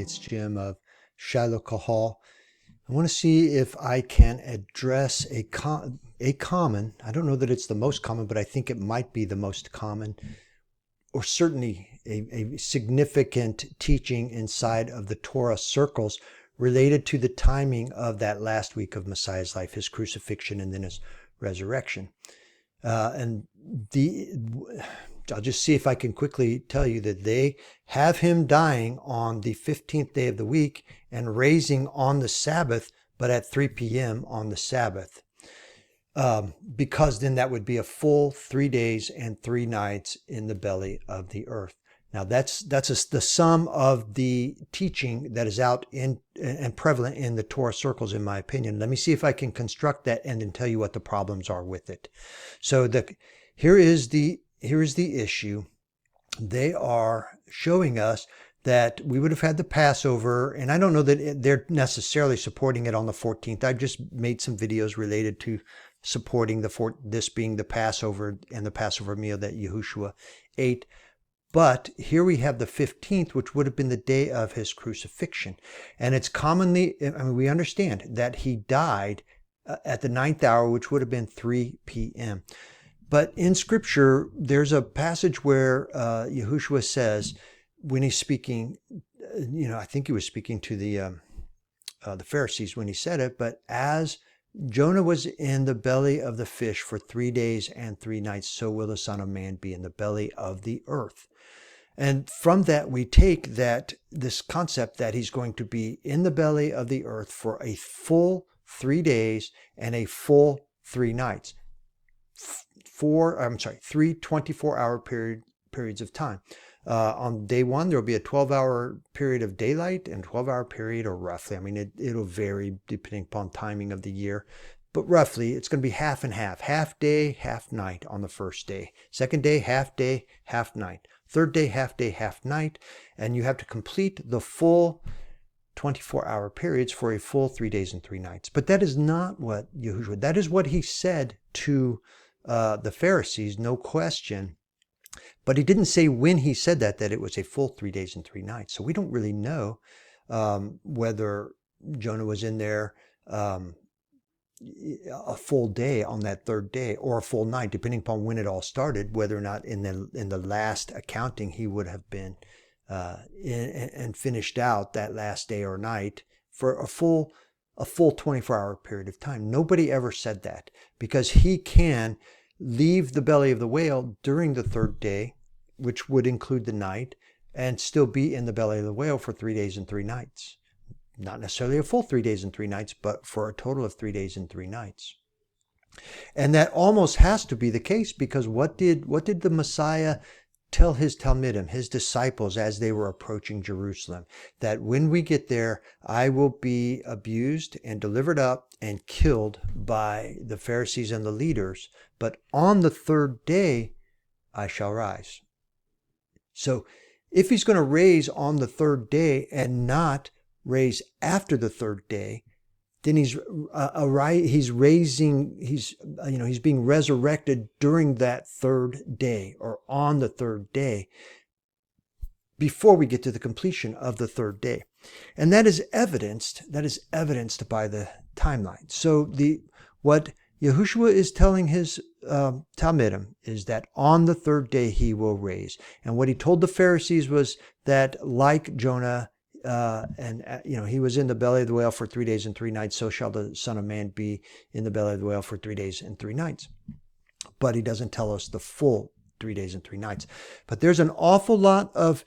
States Gym of Shiloh Kahal. I want to see if I can address a common, I don't know that it's the most common, but I think it might be the most common, or certainly a significant teaching inside of the Torah circles related to the timing of that last week of Messiah's life, his crucifixion and then his resurrection. I'll just see if I can quickly tell you that they have him dying on the 15th day of the week and raising on the Sabbath, but at 3 p.m. on the Sabbath. Because then that would be a full 3 days and 3 nights in the belly of the earth. Now that's the sum of the teaching that is out in and prevalent in the Torah circles, in my opinion. Let me see if I can construct that and then tell you what the problems are with it. So here is the issue. They are showing us that we would have had the Passover, and I don't know that they're necessarily supporting it on the 14th. I've just made some videos related to supporting this being the Passover and the Passover meal that Yahushua ate. But here we have the 15th, which would have been the day of his crucifixion. And it's commonly, we understand that he died at the 9th hour, which would have been 3 p.m. But in Scripture, there's a passage where Yahushua says, when he's speaking, I think he was speaking to the Pharisees when he said it, but as Jonah was in the belly of the fish for 3 days and 3 nights, so will the Son of Man be in the belly of the earth. And from that, we take this concept that he's going to be in the belly of the earth for a full 3 days and a full 3 nights. 3 24-hour periods of time. On day one, there will be a 12-hour period of daylight and 12-hour period, or roughly, it'll vary depending upon timing of the year, but roughly it's going to be half and half day, half night on the first day. Second day, half night. Third day, half night. And you have to complete the full 24-hour periods for a full 3 days and 3 nights. But that is not what Yahushua, that is what he said to the Pharisees, no question. But he didn't say when he said that it was a full 3 days and 3 nights. So we don't really know whether Jonah was in there a full day on that third day or a full night, depending upon when it all started, whether or not in the last accounting he would have been and finished out that last day or night for a full 24-hour period of time. Nobody ever said that, because he can leave the belly of the whale during the third day, which would include the night, and still be in the belly of the whale for 3 days and 3 nights. Not necessarily a full 3 days and 3 nights, but for a total of 3 days and 3 nights. And that almost has to be the case, because what did the Messiah tell his Talmidim, his disciples, as they were approaching Jerusalem? That when we get there, I will be abused and delivered up and killed by the Pharisees and the leaders, but on the third day I shall rise. So if he's going to raise on the third day and not raise after the third day, then he's being resurrected during that third day, or on the third day, before we get to the completion of the third day. And that is evidenced by the timeline. So what Yahushua is telling his Talmidim is that on the third day he will raise. And what he told the Pharisees was that, like Jonah, he was in the belly of the whale for 3 days and 3 nights, so shall the Son of Man be in the belly of the whale for 3 days and 3 nights. But he doesn't tell us the full 3 days and 3 nights. But there's an awful lot of,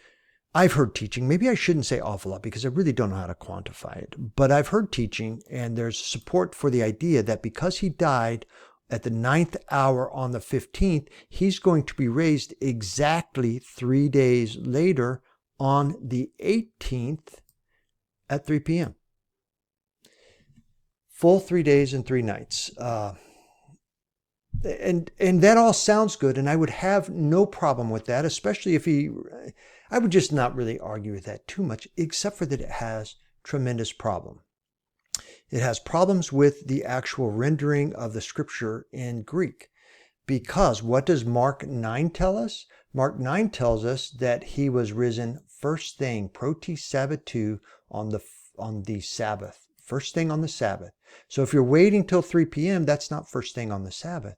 I've heard teaching, maybe I shouldn't say awful lot because I really don't know how to quantify it, but I've heard teaching, and there's support for the idea that because he died at the 9th hour on the 15th, he's going to be raised exactly 3 days later on the 18th at 3 p.m. Full 3 days and 3 nights. And that all sounds good, and I would have no problem with that, especially if I would just not really argue with that too much, except for that it has tremendous problem. It has problems with the actual rendering of the Scripture in Greek. Because what does Mark 9 tell us? Mark 9 tells us that he was risen first thing, Proti Sabbatou, on the Sabbath. First thing on the Sabbath. So if you're waiting till 3 p.m., that's not first thing on the Sabbath.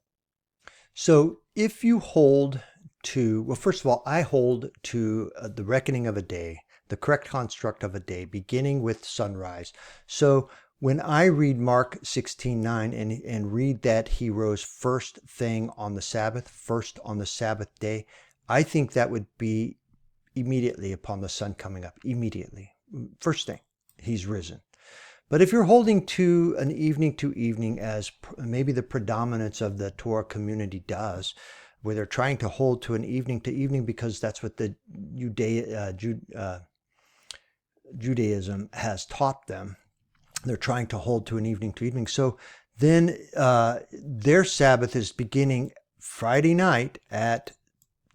So if you hold to, well, first of all, I hold to the reckoning of a day, the correct construct of a day, beginning with sunrise. So when I read Mark 16:9 and read that he rose first thing on the Sabbath, first on the Sabbath day, I think that would be immediately upon the sun coming up, immediately. First thing, he's risen. But if you're holding to an evening to evening, as maybe the predominance of the Torah community does, where they're trying to hold to an evening to evening because that's what the Judaism has taught them. They're trying to hold to an evening to evening. So then their Sabbath is beginning Friday night at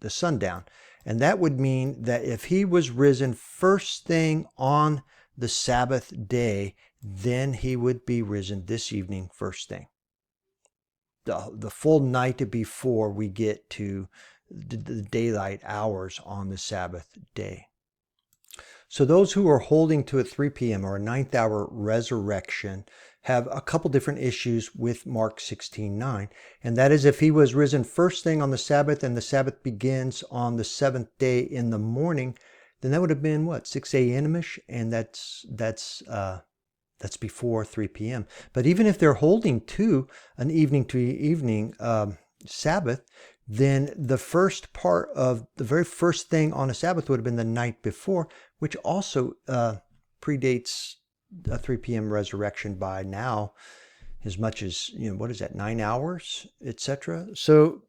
the sundown. And that would mean that if he was risen first thing on the Sabbath day, then he would be risen this evening first thing. The full night before we get to the daylight hours on the Sabbath day. So those who are holding to a 3 p.m. or a 9th hour resurrection have a couple different issues with Mark 16:9. And that is, if he was risen first thing on the Sabbath and the Sabbath begins on the 7th day in the morning, then that would have been what, 6 a.m.ish? And that's before 3 p.m. But even if they're holding to an evening to evening Sabbath, then the first part of the very first thing on a Sabbath would have been the night before, which also predates a 3 p.m. resurrection by now, as much as, what is that, 9 hours, etc. So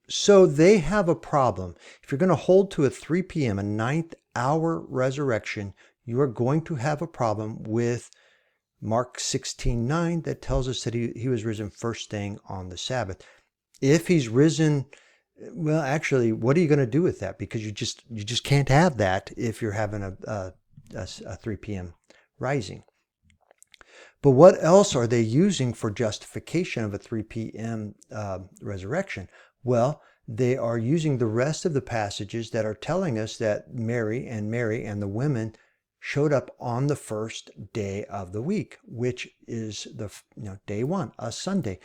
they have a problem. If you're going to hold to a 3 p.m., a 9th hour resurrection, you are going to have a problem with Mark 16:9 that tells us that he was risen first thing on the Sabbath. If he's risen, well, actually, what are you going to do with that? Because you just can't have that if you're having a 3 p.m. rising. But what else are they using for justification of a 3 p.m. Resurrection? Well, they are using the rest of the passages that are telling us that Mary and the women showed up on the first day of the week, which is the day one, a Sunday.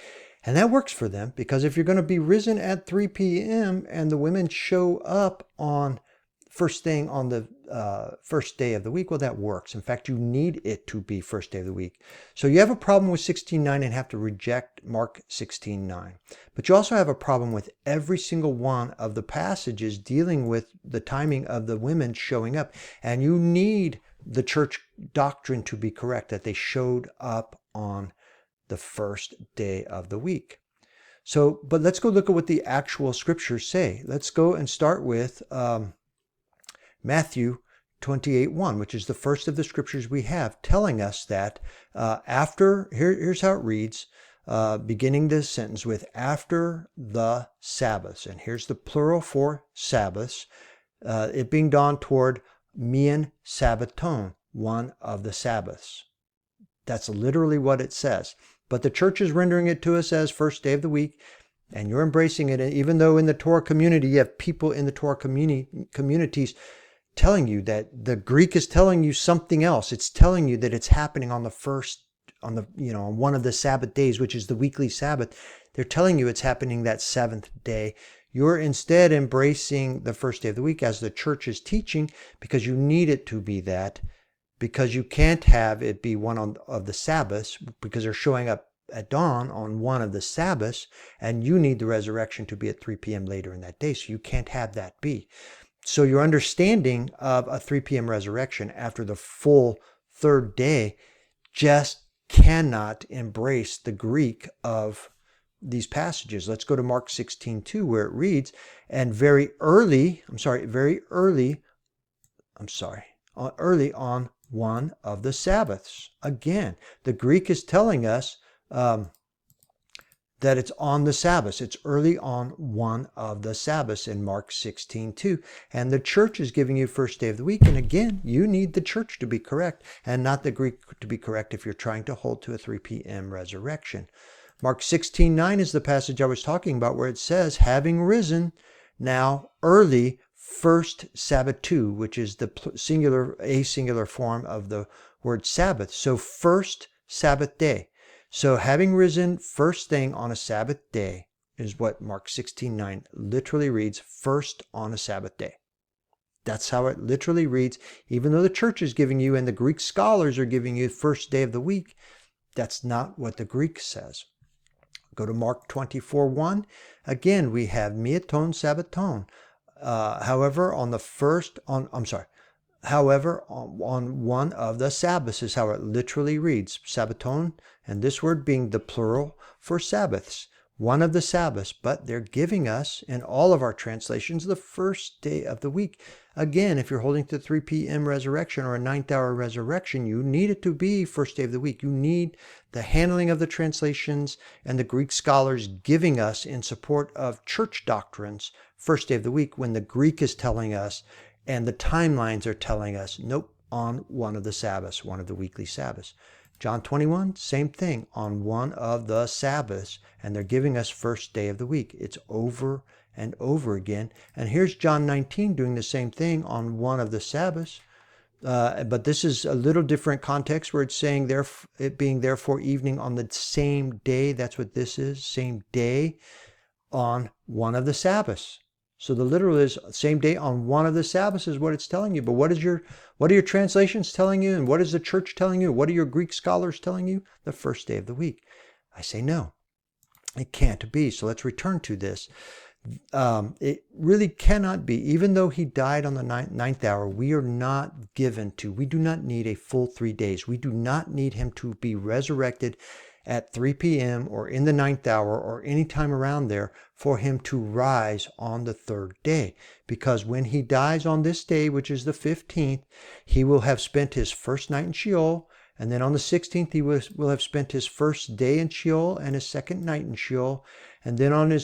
And that works for them, because if you're going to be risen at 3 p.m. and the women show up on first thing on the first day of the week, well, that works. In fact, you need it to be first day of the week. So you have a problem with 16:9 and have to reject Mark 16:9. But you also have a problem with every single one of the passages dealing with the timing of the women showing up. And you need the church doctrine to be correct, that they showed up on the first day of the week. So, but let's go look at what the actual scriptures say. Let's go and start with Matthew 28:1, which is the first of the scriptures we have, telling us that here's how it reads, beginning this sentence with after the Sabbaths. And here's the plural for Sabbaths, it being dawn toward Mian Sabbaton, one of the Sabbaths. That's literally what it says. But the church is rendering it to us as first day of the week, and you're embracing it. And even though in the Torah community, you have people in the Torah communities telling you that the Greek is telling you something else. It's telling you that it's happening on on one of the Sabbath days, which is the weekly Sabbath. They're telling you it's happening that 7th day. You're instead embracing the first day of the week as the church is teaching, because you need it to be that, because you can't have it be one of the Sabbaths, because they're showing up at dawn on one of the Sabbaths, and you need the resurrection to be at 3 p.m. later in that day, so you can't have that be. So your understanding of a 3 p.m. resurrection after the full 3rd day just cannot embrace the Greek of these passages. Let's go to Mark 16:2, where it reads, and early on one of the Sabbaths. Again, the Greek is telling us that it's on the Sabbaths. It's early on one of the Sabbaths in Mark 16:2. And the church is giving you first day of the week. And again, you need the church to be correct and not the Greek to be correct if you're trying to hold to a 3 p.m. resurrection. Mark 16:9 is the passage I was talking about, where it says, having risen now early first Sabbatou, which is the singular form of the word Sabbath. So first Sabbath day. So having risen first thing on a Sabbath day is what Mark 16:9 literally reads, first on a Sabbath day. That's how it literally reads, even though the church is giving you and the Greek scholars are giving you first day of the week. That's not what the Greek says. Go to Mark 24:1. Again, we have miaton sabbaton. However, on one of the Sabbaths is how it literally reads, Sabbaton, and this word being the plural for Sabbaths, one of the Sabbaths, but they're giving us, in all of our translations, the first day of the week. Again, if you're holding to 3 p.m. resurrection or a 9th hour resurrection, you need it to be first day of the week. You need the handling of the translations and the Greek scholars giving us in support of church doctrines first day of the week, when the Greek is telling us and the timelines are telling us, nope, on one of the Sabbaths, one of the weekly Sabbaths. John 21, same thing, on one of the Sabbaths, and they're giving us first day of the week. It's over and over again. And here's John 19 doing the same thing on one of the Sabbaths. But this is a little different context where it's saying it being therefore evening on the same day. That's what this is, same day on one of the Sabbaths. So the literal is same day on one of the Sabbaths is what it's telling you. But what are your translations telling you? And what is the church telling you? What are your Greek scholars telling you? The first day of the week. I say no, it can't be. So let's return to this. It really cannot be. Even though he died on the ninth hour, we do not need a full 3 days. We do not need him to be resurrected at 3 p.m. or in the 9th hour or any time around there for him to rise on the 3rd day. Because when he dies on this day, which is the 15th, he will have spent his first night in Sheol. And then on the 16th, he will have spent his first day in Sheol and his second night in Sheol. And then on the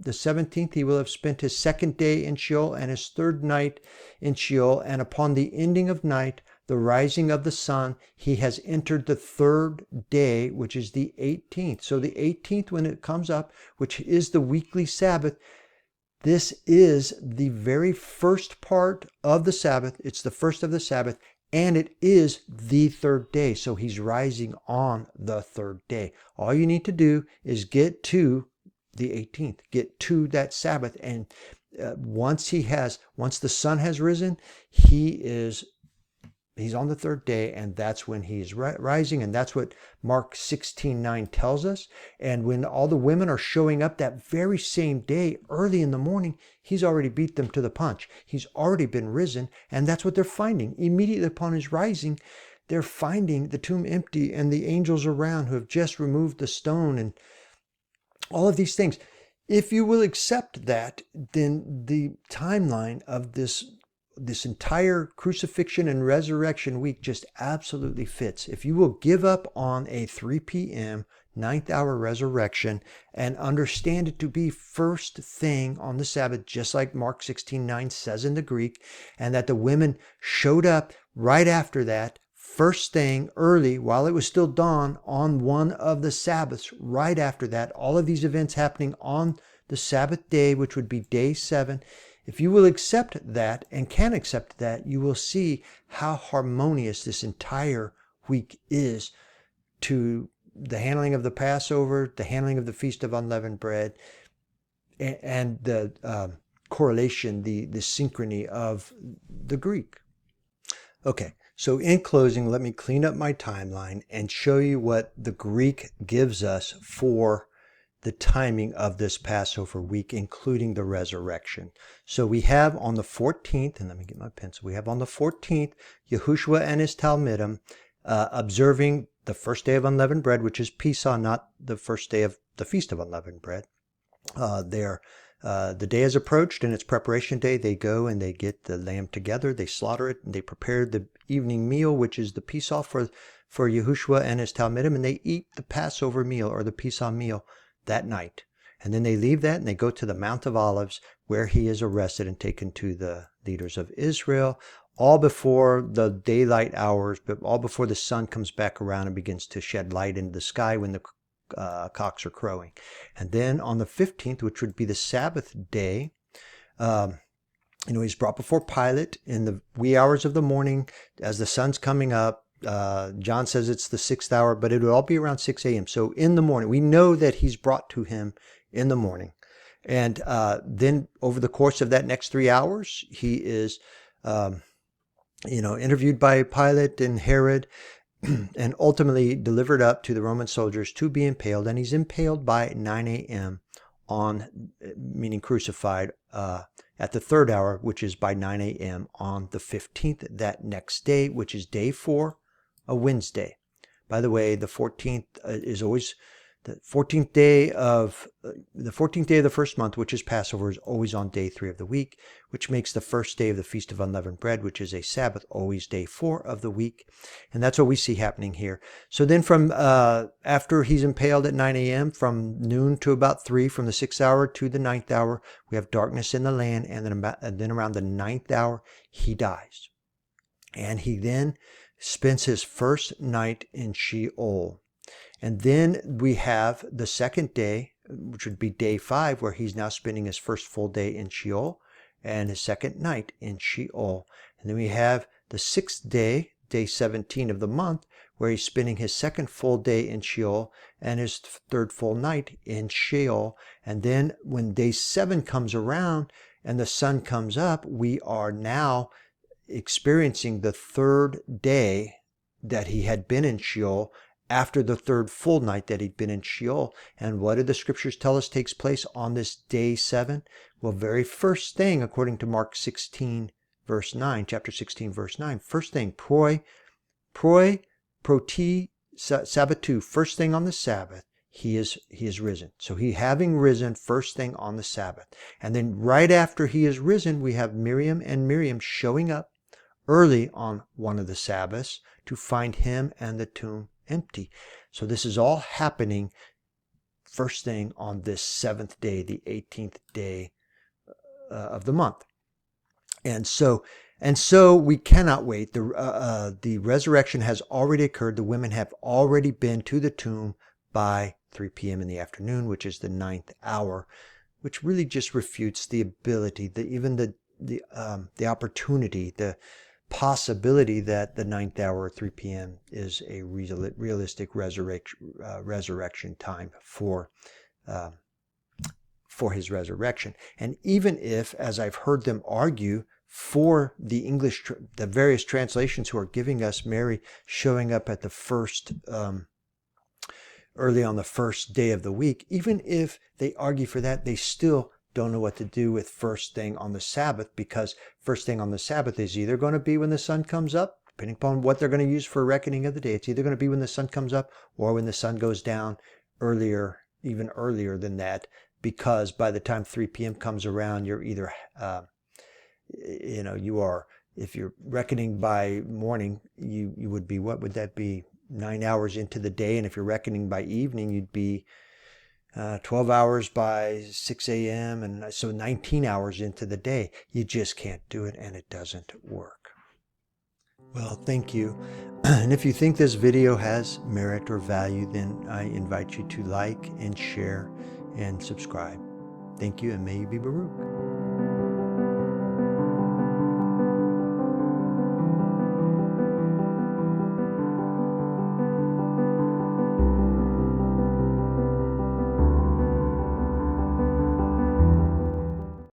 17th, he will have spent his second day in Sheol and his third night in Sheol. And upon the ending of night, the rising of the sun, he has entered the 3rd day, which is the 18th. So the 18th, when it comes up, which is the weekly Sabbath, this is the very first part of the Sabbath. It's the first of the Sabbath, and it is the 3rd day. So he's rising on the 3rd day. All you need to do is get to the 18th, get to that Sabbath. And once the sun has risen, he's on the 3rd day, and that's when he's rising, and that's what Mark 16:9 tells us. And when all the women are showing up that very same day, early in the morning, he's already beat them to the punch. He's already been risen, and that's what they're finding. Immediately upon his rising, they're finding the tomb empty and the angels around who have just removed the stone and all of these things. If you will accept that, then the timeline of this entire crucifixion and resurrection week just absolutely fits. If you will give up on a 3 p.m. 9th hour resurrection and understand it to be first thing on the Sabbath, just like Mark 16:9 says in the Greek, and that the women showed up right after that, first thing early while it was still dawn on one of the Sabbaths, right after that, all of these events happening on the Sabbath day, which would be day 7. If you will accept that and can accept that, you will see how harmonious this entire week is to the handling of the Passover, the handling of the Feast of Unleavened Bread, and the correlation, the synchrony of the Greek. Okay, so in closing, let me clean up my timeline and show you what the Greek gives us for the timing of this Passover week, including the resurrection. So we have on the 14th, and let me get my pencil, we have on the 14th, Yahushua and his Talmidim observing the first day of unleavened bread, which is Pesach, not the first day of the Feast of Unleavened Bread. The day is approached and it's preparation day. They go and they get the lamb together, they slaughter it, and they prepare the evening meal, which is the Pesach for Yahushua and his Talmidim, and they eat the Passover meal or the Pesach meal that night. And then they leave that and they go to the Mount of Olives, where he is arrested and taken to the leaders of Israel, all before the daylight hours, but all before the sun comes back around and begins to shed light into the sky when the cocks are crowing. And then on the 15th, which would be the Sabbath day, he's brought before Pilate in the wee hours of the morning as the sun's coming up. John says it's the 6th hour, but it would all be around 6 a.m. So in the morning, we know that he's brought to him in the morning. And then over the course of that next 3 hours, he is, interviewed by Pilate and Herod, and ultimately delivered up to the Roman soldiers to be impaled. And he's impaled by 9 a.m. meaning crucified, at the 3rd hour, which is by 9 a.m. on the 15th, that next day, which is day 4, a Wednesday. By the way, the 14th is always the 14th day of the first month, which is Passover, is always on day 3 of the week, which makes the first day of the Feast of Unleavened Bread, which is a Sabbath, always day 4 of the week. And that's what we see happening here. So then from after he's impaled at 9 a.m., from noon to about 3, from the 6th hour to the 9th hour, we have darkness in the land. And then around the 9th hour, he dies. And he then spends his first night in Sheol. And then we have the second day, which would be day 5, where he's now spending his first full day in Sheol and his second night in Sheol. And then we have the 6th day, day 17 of the month, where he's spending his second full day in Sheol and his third full night in Sheol. And then when day 7 comes around and the sun comes up, we are now experiencing the 3rd day that he had been in Sheol, after the 3rd full night that he'd been in Sheol. And what do the scriptures tell us takes place on this day 7? Well, very first thing, according to Mark 16, verse 9, chapter 16, verse 9, first thing, proi proti sabbatou, first thing on the Sabbath, he is risen. So he having risen first thing on the Sabbath. And then right after he is risen, we have Miriam showing up early on one of the Sabbaths to find him and the tomb empty. So this is all happening first thing on this 7th day, the 18th day of the month. And so we cannot wait. The resurrection has already occurred. The women have already been to the tomb by 3 p.m. in the afternoon, which is the 9th hour, which really just refutes the ability, the opportunity, the possibility that the 9th hour or 3 p.m. is a realistic resurrection time for his resurrection. And even if, as I've heard them argue, for the various translations who are giving us Mary showing up at the first, early on the first day of the week, even if they argue for that, they still don't know what to do with first thing on the Sabbath, because first thing on the Sabbath is either going to be when the sun comes up, depending upon what they're going to use for reckoning of the day. It's either going to be when the sun comes up or when the sun goes down earlier, even earlier than that, because by the time 3 p.m. comes around, you're either, if you're reckoning by morning, you would be, what would that be? 9 hours into the day. And if you're reckoning by evening, you'd be 12 hours by 6 a.m. And so 19 hours into the day. You just can't do it, and it doesn't work. Well, thank you. And if you think this video has merit or value, then I invite you to like and share and subscribe. Thank you, and may you be Baruch.